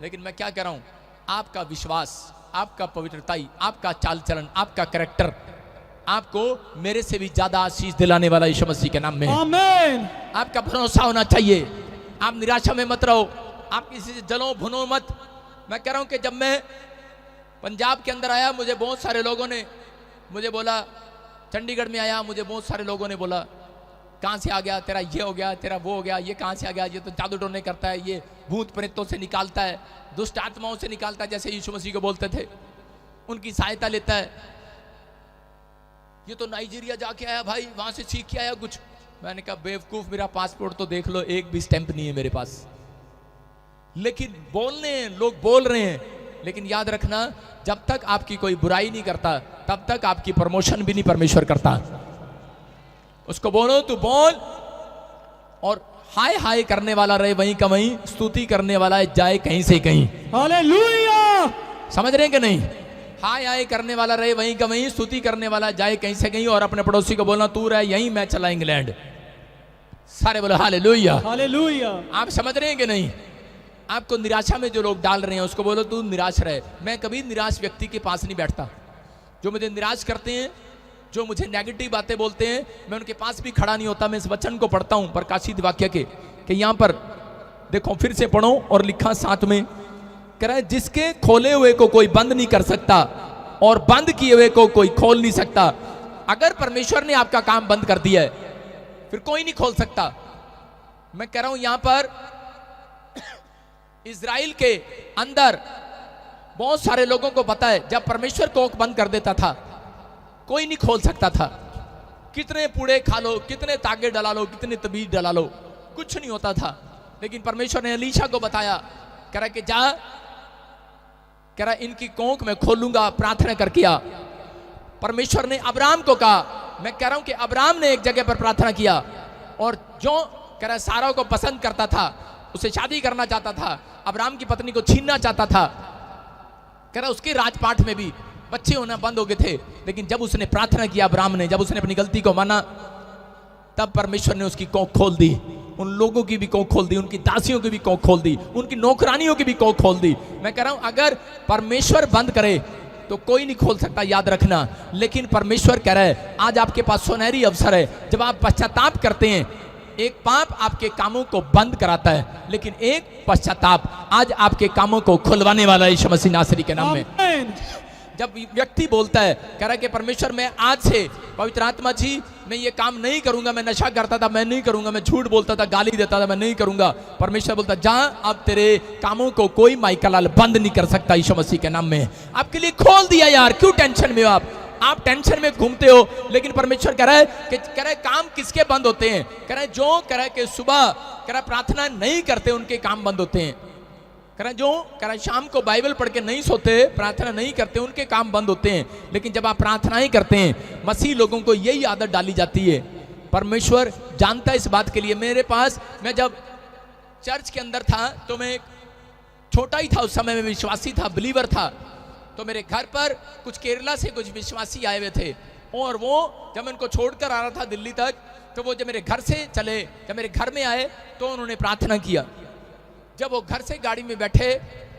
लेकिन मैं क्या कह रहा हूं, आपका विश्वास, आपका पवित्रताई, आपका चाल चलन, आपका कैरेक्टर आपको मेरे से भी ज्यादा आशीष दिलाने वाला यीशु मसीह के नाम में। आमीन। आपका भरोसा होना चाहिए। आप निराशा में मत रहो, आप किसी से जलो भुनो मत। मैं कह रहा हूं कि जब मैं पंजाब के अंदर आया, मुझे बहुत सारे लोगों ने मुझे बोला, चंडीगढ़ में आया, मुझे बहुत सारे लोगों ने बोला कहाँ से आ गया, तेरा ये हो गया, तेरा वो हो गया, ये कहाँ से आ गया, ये तो जादू टोने करता है, ये भूत प्रेतों से निकालता है, दुष्ट आत्माओं से निकालता है, जैसे यीशु मसीह को बोलते थे, उनकी सहायता लेता है। ये तो नाइजीरिया जाके आया भाई, वहां से सीख के आया कुछ। मैंने कहा बेवकूफ, मेरा पासपोर्ट तो देख लो, एक भी स्टैंप नहीं है मेरे पास। लेकिन बोलने लोग बोल रहे हैं, लेकिन याद रखना, जब तक आपकी कोई बुराई नहीं करता, तब तक आपकी प्रमोशन भी नहीं परमेश्वर करता। उसको बोलो तू बोल, और हाय हाय करने वाला रहे वहीं का वहीं, स्तुति करने वाला जाए कहीं से कहीं। हालेलुया। समझ रहे हैं कि नहीं? हाय हाय करने वाला रहे वहीं का वहीं, स्तुति करने वाला जाए कहीं से कहीं। और अपने पड़ोसी को बोलना तू रहे यहीं, मैं चला इंग्लैंड। सारे बोलो हालेलुया। हालेलुया। आप समझ रहे हैं कि नहीं? आपको निराशा में जो लोग डाल रहे हैं, उसको बोलो तू निराश रहे। मैं कभी निराश व्यक्ति के पास नहीं बैठता। जो मुझे निराश करते हैं, जो मुझे नेगेटिव बातें बोलते हैं, मैं उनके पास भी खड़ा नहीं होता। मैं इस वचन को पढ़ता हूं प्रकाशित वाक्य के, कि यहां पर देखो, फिर से पढ़ो और लिखा साथ में, कह रहा है जिसके खोले हुए को कोई बंद नहीं कर सकता और बंद किए हुए को कोई खोल नहीं सकता। अगर परमेश्वर ने आपका काम बंद कर दिया है, फिर कोई नहीं खोल सकता। मैं कह रहा हूं यहां पर इजराइल के अंदर बहुत सारे लोगों को पता है, जब परमेश्वर कोख बंद कर देता था, कोई नहीं खोल सकता था। कितने पूड़े खा लो, कितने तागे डला लो, कितने तबीज डला लो, कुछ नहीं होता था। लेकिन परमेश्वर ने एलीशा को बताया, कह रहा कि जा, कह रहा इनकी कोख मैं खोलूंगा, प्रार्थना कर किया। परमेश्वर ने अब्राहम को कहा, मैं कह रहा हूं कि अब्राहम ने एक जगह पर प्रार्थना किया, और जो कह रहा सारा को पसंद करता था, उसे शादी करना चाहता था, अब्राहम की पत्नी को छीनना चाहता था, कह रहा उसके राजपाट में भी बच्चे होना बंद हो गए थे। लेकिन जब उसने प्रार्थना किया, अब्राहम ने, जब उसने अपनी गलती को माना, तब परमेश्वर ने उसकी कोख खोल दी। उन लोगों की भी कोख खोल दी, उनकी दासियों की भी कोख खोल दी, उनकी नौकरानियों की भी कोख खोल दी। मैं कह रहा हूं अगर परमेश्वर बंद करे तो कोई नहीं खोल सकता, याद रखना। लेकिन परमेश्वर कह रहा है आज आपके पास सुनहरी अवसर है। जब आप पश्चाताप करते हैं, एक पाप आपके कामों को बंद कराता है, लेकिन एक पश्चाताप आज आपके कामों को खुलवाने वाला है यीशु मसीह नासरी के नाम में। आमीन। जब व्यक्ति बोलता है, कह रहा है कि परमेश्वर मैं आज से पवित्र आत्मा जी मैं ये काम नहीं करूंगा, मैं नशा करता था मैं नहीं करूंगा, मैं झूठ बोलता था, गाली देता था मैं नहीं करूंगा, परमेश्वर बोलता जा अब तेरे कामों को कोई माइकलाल बंद नहीं कर सकता यीशु मसीह के नाम में। आपके लिए खोल दिया यार, क्यों टेंशन में हो आप टेंशन में घूमते हो। लेकिन परमेश्वर कह रहा है कि कह रहा है काम किसके बंद होते हैं, कह रहा है जो कह रहा है कि सुबह कह रहा है प्रार्थना नहीं करते उनके काम बंद होते हैं। कह रहा है जो कह रहा है शाम को बाइबल पढ़ के नहीं सोते, प्रार्थना नहीं करते, उनके काम बंद होते हैं। लेकिन जब आप प्रार्थना ही करते हैं, मसीह लोगों को यही आदत डाली जाती है। परमेश्वर जानता है इस बात के लिए। मेरे पास मैं जब चर्च के अंदर था तो मैं छोटा ही था, उस समय में विश्वासी था, बिलीवर था। तो मेरे घर पर कुछ केरला से कुछ विश्वासी आए हुए थे और वो जब मैं उनको छोड़कर आ रहा था दिल्ली तक, तो वो जब मेरे घर से चले, जब मेरे घर में आए तो उन्होंने प्रार्थना किया। जब वो घर से गाड़ी में बैठे,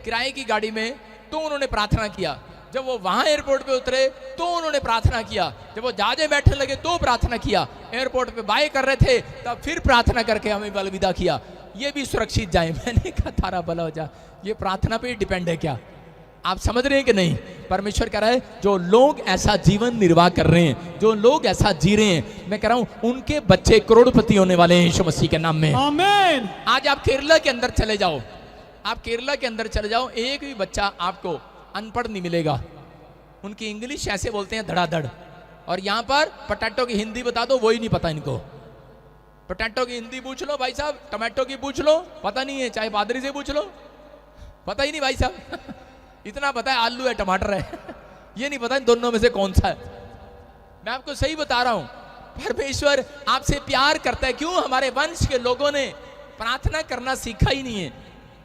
किराए की गाड़ी में, तो उन्होंने प्रार्थना किया। जब वो वहां एयरपोर्ट पे उतरे तो उन्होंने प्रार्थना किया। जब वो जहाज में बैठने लगे तो प्रार्थना किया। एयरपोर्ट पे बाय कर रहे थे तब फिर प्रार्थना करके हमें अलविदा किया, ये भी सुरक्षित जाए। मैंने कहा तारा भला हो जा, ये प्रार्थना पे डिपेंड है क्या? आप समझ रहे हैं कि नहीं? परमेश्वर कह रहा है जो लोग ऐसा जीवन निर्वाह कर रहे हैं, जो लोग ऐसा जी रहे हैं, मैं कह रहा हूं उनके बच्चे करोड़पति होने वाले हैं यीशु मसीह के नाम में। आमीन। आज आप केरला के अंदर चले जाओ, आप केरला के अंदर चले जाओ, एक भी बच्चा आपको अनपढ़ नहीं मिलेगा। उनकी इंग्लिश ऐसे बोलते हैं धड़ाधड़। और यहाँ पर पोटैटो की हिंदी बता दो, वही नहीं पता इनको। पोटैटो की हिंदी पूछ लो भाई साहब, टमाटो की पूछ लो, पता नहीं है। चाहे पादरी से पूछ लो, पता ही नहीं भाई साहब। इतना पता है आलू है टमाटर है, ये नहीं पता इन दोनों में से कौन सा है। मैं आपको सही बता रहा हूं, परमेश्वर आपसे प्यार करता है। क्यों? हमारे वंश के लोगों ने प्रार्थना करना सीखा ही नहीं है।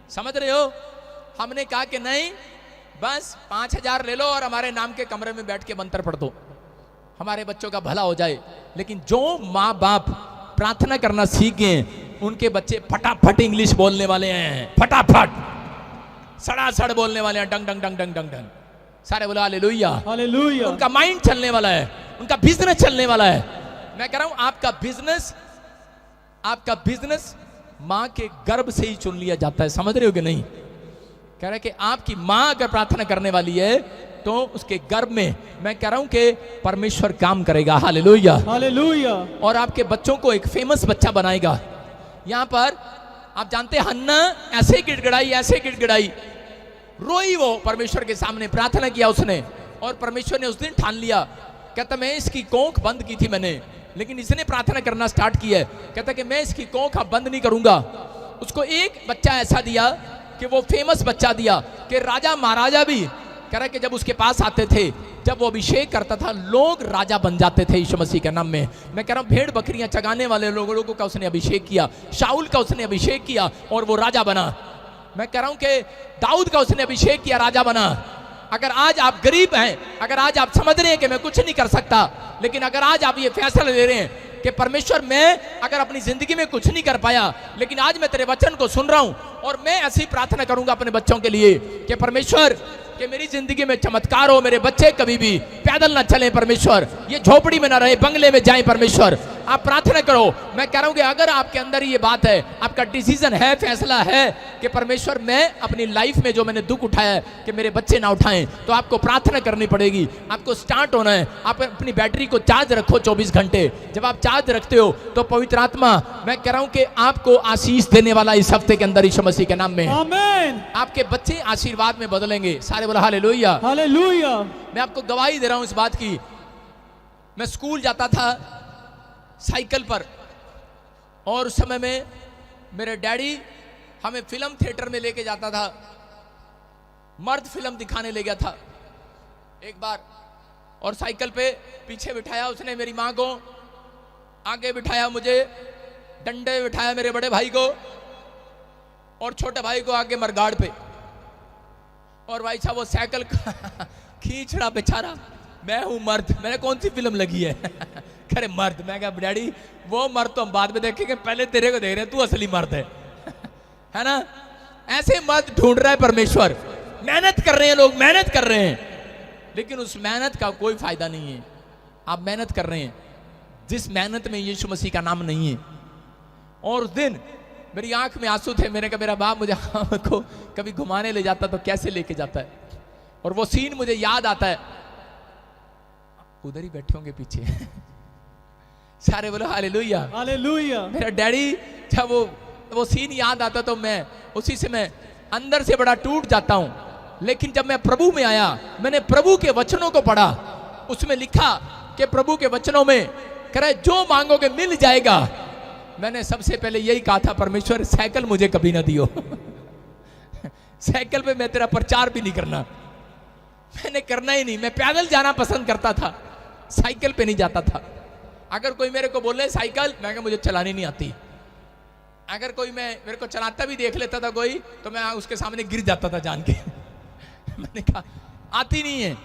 समझ रहे हो? हमने कहा कि नहीं, बस 5,000 ले लो और हमारे नाम के कमरे में बैठ के मंत्र पढ़ दो, हमारे बच्चों का भला हो जाए। लेकिन जो माँ बाप प्रार्थना करना सीख गए, उनके बच्चे फटाफट इंग्लिश बोलने वाले हैं, फटाफट सड़ासड़ बोलने वाले हैं, डंग डंग डंग डंग डंग डंग। सारे बोला हालेलुया, हालेलुया। उनका माइंड चलने वाला है, उनका बिजनेस चलने वाला है। मैं कह रहा हूं आपका बिजनेस मां के गर्भ से ही चुन लिया जाता है। समझ रहे हो कि नहीं? कह रहा है कि आपकी मां अगर प्रार्थना करने वाली है तो उसके गर्भ में, मैं कह रहा हूं कि परमेश्वर काम करेगा। Hallelujah, hallelujah. और आपके बच्चों को एक फेमस बच्चा बनाएगा। यहां पर आप जानते हैं हन्ना ऐसे गिड़गिड़ाई, रोई वो परमेश्वर के सामने, प्रार्थना किया उसने। और परमेश्वर ने उस दिन ठान लिया, कहता मैं इसकी कोख बंद की थी मैंने, लेकिन इसने प्रार्थना करना स्टार्ट किया है। कहता कि मैं इसकी कोख अब बंद नहीं करूंगा। उसको एक बच्चा ऐसा दिया कि वो फेमस बच्चा दिया कि राजा महाराजा भी कह रहा कि जब उसके पास आते थे, जब वो अभिषेक करता था, लोग राजा बन जाते थे यीशु मसीह के नाम में। मैं कह रहा हूं भेड़ बकरियां चगाने वाले लोगों का उसने अभिषेक किया, शाऊल का उसने अभिषेक किया और वो राजा बना। मैं कह रहा हूं कि दाऊद का उसने अभिषेक किया, राजा बना। अगर आज आप गरीब हैं, अगर आज आप समझ रहे हैं कि मैं कुछ नहीं कर सकता, लेकिन अगर आज आप ये फैसला ले रहे हैं कि परमेश्वर मैं अगर अपनी जिंदगी में कुछ नहीं कर पाया, लेकिन आज मैं तेरे वचन को सुन रहा हूं और मैं ऐसी प्रार्थना करूंगा अपने बच्चों के लिए कि परमेश्वर कि मेरी जिंदगी में चमत्कार हो, मेरे बच्चे कभी भी पैदल ना चलें परमेश्वर, ये झोपड़ी में ना रहे, बंगले में जाएं परमेश्वर। आप प्रार्थना करो। मैं कह रहा हूं कि अगर आपके अंदर ये बात है, आपका डिसीजन है, फैसला है कि परमेश्वर मैं अपनी लाइफ में जो मैंने दुख उठाया है कि मेरे बच्चे ना उठाएं, तो आपको प्रार्थना करनी पड़ेगी, आपको स्टार्ट होना है। आप अपनी बैटरी को चार्ज रखो 24 घंटे। जब आप चार्ज रखते हो तो पवित्र आत्मा, मैं कह रहा हूं कि आपको आशीष देने वाला इस हफ्ते के अंदर यीशु मसीह के नाम में। आमीन। आपके बच्चे आशीर्वाद में बदलेंगे। सारे बोला हालेलुया, हालेलुया। मैं आपको गवाही दे रहा हूं इस बात की। मैं स्कूल जाता था साइकिल पर, और उस समय में मेरे डैडी हमें फिल्म थिएटर में लेके जाता था। मर्द फिल्म दिखाने ले गया था एक बार, और साइकिल पे पीछे बिठाया उसने मेरी माँ को, आगे बिठाया मुझे, डंडे बिठाया मेरे बड़े भाई को, और छोटे भाई को आगे मरगाड़ पे। और भाई साहब वो साइकिल खींच रहा बेचारा, मैं हूं मर्द, मैंने कौन सी फिल्म लगी है? अरे मर्द। मैं कहा डैडी वो मर्द तो हम बाद में देखेंगे, पहले तेरे को देख रहे हैं, तू असली मर्द है ना? ऐसे मर्द ढूंढ रहा है परमेश्वर। मेहनत कर रहे हैं लोग, मेहनत कर रहे हैं, लेकिन उस मेहनत का कोई फायदा नहीं है। आप मेहनत कर रहे हैं जिस मेहनत में यीशु मसीह का नाम नहीं है, और उस दिन मेरी आंख में आंसू थे। मैंने कहा मेरा बाप मुझे को कभी घुमाने ले जाता तो कैसे लेके जाता है, और वो सीन मुझे याद आता है। उधर ही बैठे होंगे पीछे सारे बोलो हालेलुया हालेलुया। मेरा डैडी, जब वो सीन याद आता तो मैं उसी से मैं अंदर से बड़ा टूट जाता हूं। लेकिन जब मैं प्रभु में आया, मैंने प्रभु के वचनों को पढ़ा, उसमें लिखा कि प्रभु के वचनों में कह रहा है जो मांगोगे मिल जाएगा। मैंने सबसे पहले यही कहा था, परमेश्वर साइकिल मुझे कभी ना दियो साइकिल पे मैं तेरा प्रचार भी नहीं करना, मैंने करना ही नहीं। मैं पैदल जाना पसंद करता था, साइकिल पे नहीं जाता था। अगर कोई मेरे को बोले साइकिल, मैं कहा मुझे चलानी नहीं आती। अगर कोई मेरे को चलाता भी देख लेता था कोई, तो मैं उसके सामने गिर जाता था जान के मैंने कहा आती नहीं है।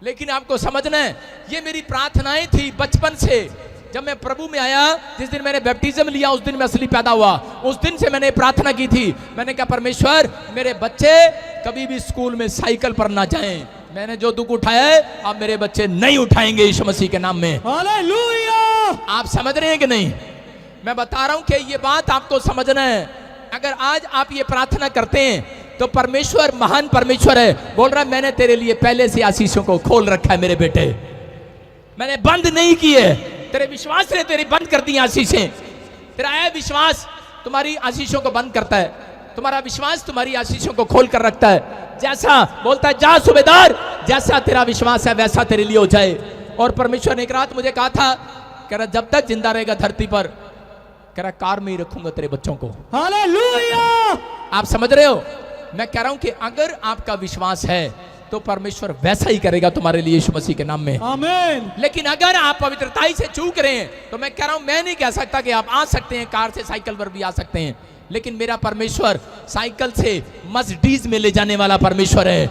लेकिन आपको समझना है, ये मेरी प्रार्थनाएं थी बचपन से। जब मैं प्रभु में आया, जिस दिन मैंने बैप्टिज्म लिया, उस दिन मैं असली पैदा हुआ। उस दिन से मैंने प्रार्थना की थी, मैंने कहा परमेश्वर मेरे बच्चे कभी भी स्कूल में साइकिल पर ना जाएं। मैंने जो दुख उठाया है, अब मेरे बच्चे नहीं उठाएंगे यीशु मसीह के नाम में। हालेलुया। आप समझ रहे हैं कि नहीं? मैं बता रहा हूं कि ये बात आपको समझना है। अगर आज आप ये प्रार्थना करते हैं तो परमेश्वर महान परमेश्वर है, बोल रहा है मैंने तेरे लिए पहले से आशीषों को खोल रखा है मेरे बेटे, मैंने बंद नहीं किए। तेरे विश्वास ने तेरी बंद कर दी आशीषें। तेरा विश्वास तुम्हारी आशीषों को बंद करता है, तुम्हारा विश्वास तुम्हारी आशीषों को खोल कर रखता है। जैसा बोलता है जा सूबेदार, जैसा तेरा विश्वास है वैसा तेरे लिए हो जाए। और परमेश्वर ने एक रात मुझे कहा था, कह रहा जब तक जिंदा रहेगा धरती पर, कह रहा कार में ही रखूंगा तेरे बच्चों को। हालेलुया। आप समझ रहे हो? मैं कह रहा हूं कि अगर आपका विश्वास है तो परमेश्वर वैसा ही करेगा तुम्हारे लिए यीशु मसीह के नाम में। आमीन। लेकिन अगर आप पवित्रताई से चूक रहे हैं तो मैं कह रहा हूं, मैं नहीं कह सकता कि आप आ सकते हैं कार से, साइकिल पर भी आ सकते हैं, लेकिन मेरा परमेश्वर साइकिल से मर्सिडीज में ले जाने वाला परमेश्वर है।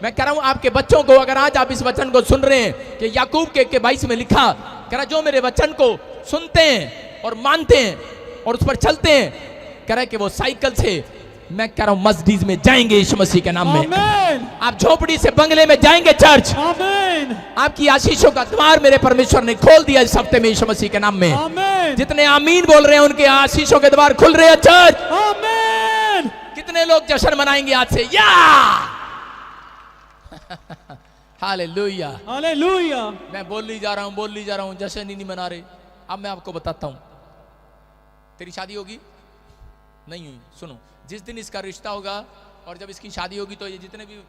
मैं कह रहा हूं आपके बच्चों को, अगर आज आप इस वचन को सुन रहे हैं कि याकूब के 22 में लिखा, कह रहा जो मेरे वचन को सुनते हैं और मानते हैं और उस पर चलते हैं, कह रहा है कि वो साइकिल से, मैं कह रहा हूं मर्सिडीज में जाएंगे यीशु मसीह के नाम में। आमीन। आप झोपड़ी से बंगले में जाएंगे चर्च। आमीन। आपकी आशीषों का द्वार मेरे परमेश्वर ने खोल दिया इस हफ्ते में यीशु मसीह के नाम में। आमीन। जितने आमीन बोल रहे हैं उनके आशीषों के द्वार खुल रहे हैं चर्च। आमीन। कितने लोग जश्न मनाएंगे आज से? या हालेलुया। हालेलुया। मैं बोल ली जा रहा हूं, जश्न ही नहीं मना रहे। अब मैं आपको बताता हूं, तेरी शादी होगी नहीं हुई, सुनो, जिस दिन इसका रिश्ता होगा और जब इसकी शादी होगी तो ये जितने भी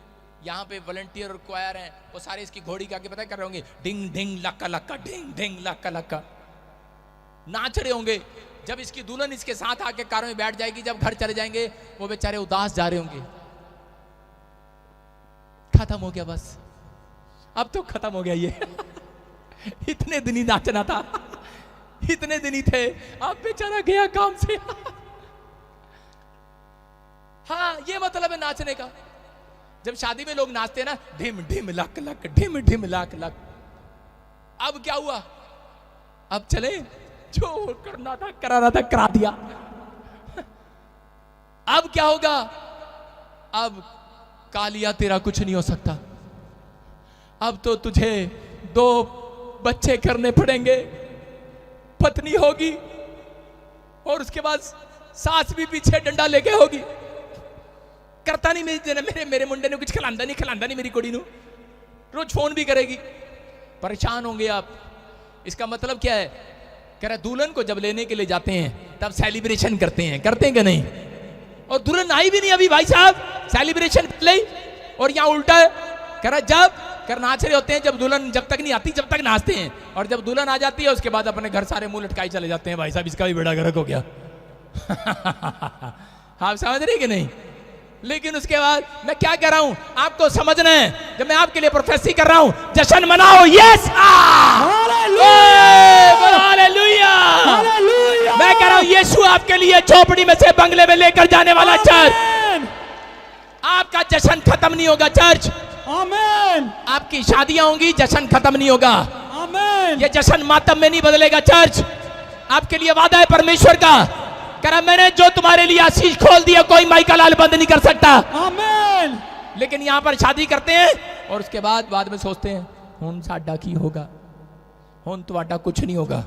यहाँ पे वॉलंटियर और क्वायर हैं वो सारे इसकी घोड़ी के आगे पता कर रहे होंगे, डिंग डिंग लक्का लक्का, डिंग डिंग लक्का लक्का, नाच रहे होंगे। जब इसकी दुल्हन इसके साथ आके कार में बैठ जाएगी, जब घर चले जाएंगे वो बेचारे उदास जा रहे होंगे। खत्म हो गया, बस अब तो खत्म हो गया ये इतने दिन ही नाचना था, इतने दिन ही थे, अब बेचारा गया काम से हाँ, ये मतलब है नाचने का। जब शादी में लोग नाचते हैं ना, ढिम ढिम लक लक, ढिम ढिम लक लक। अब क्या हुआ? अब चले, जो करना था कराना था करा दिया। अब क्या होगा? अब कालिया तेरा कुछ नहीं हो सकता। अब तो तुझे 2 बच्चे करने पड़ेंगे, पत्नी होगी और उसके बाद सास भी पीछे डंडा लेके होगी। करता नहीं मेरे मुंडे ने कुछ खिलांदा नहीं मेरी कुड़ी नू, रोज फोन भी करेगी। परेशान होंगे आप। इसका मतलब क्या है? कह रहा दुल्हन को जब लेने के लिए जाते हैं तब सेलिब्रेशन करते हैं कि नहीं? और दुल्हन आई भी नहीं अभी भाई साहब, सेलिब्रेशन ले। और यहाँ उल्टा है, कह रहा जब कर नाच रहे होते हैं, जब दुल्हन जब तक नहीं आती जब तक नाचते हैं, और जब दुल्हन आ जाती है उसके बाद अपने घर सारे मुंह लटकाई चले जाते हैं। भाई साहब इसका भी बेड़ा गर्क हो गया आप समझ रहे कि नहीं? लेकिन उसके बाद मैं क्या कह रहा हूं आपको समझना है। जब मैं आपके लिए प्रोफेसी कर रहा हूं, जश्न मनाओ। Yes, hallelujah. मैं कह रहा हूं यीशु आपके लिए झोपड़ी में से बंगले में लेकर जाने वाला चर्च। आपका जश्न खत्म नहीं होगा चर्च। आमीन। आपकी शादियां होंगी, जश्न खत्म नहीं होगा। आमीन। ये जश्न मातम में नहीं बदलेगा चर्च। आपके लिए वादा है परमेश्वर का, कह रहा मैंने जो तुम्हारे लिए आशीष खोल दिया कोई माइका लाल बंद नहीं कर सकता। आमीन। लेकिन यहां पर शादी करते हैं और उसके बाद में सोचते हैं हुन साडा की होगा, हुन तुहाडा कुछ नहीं होगा।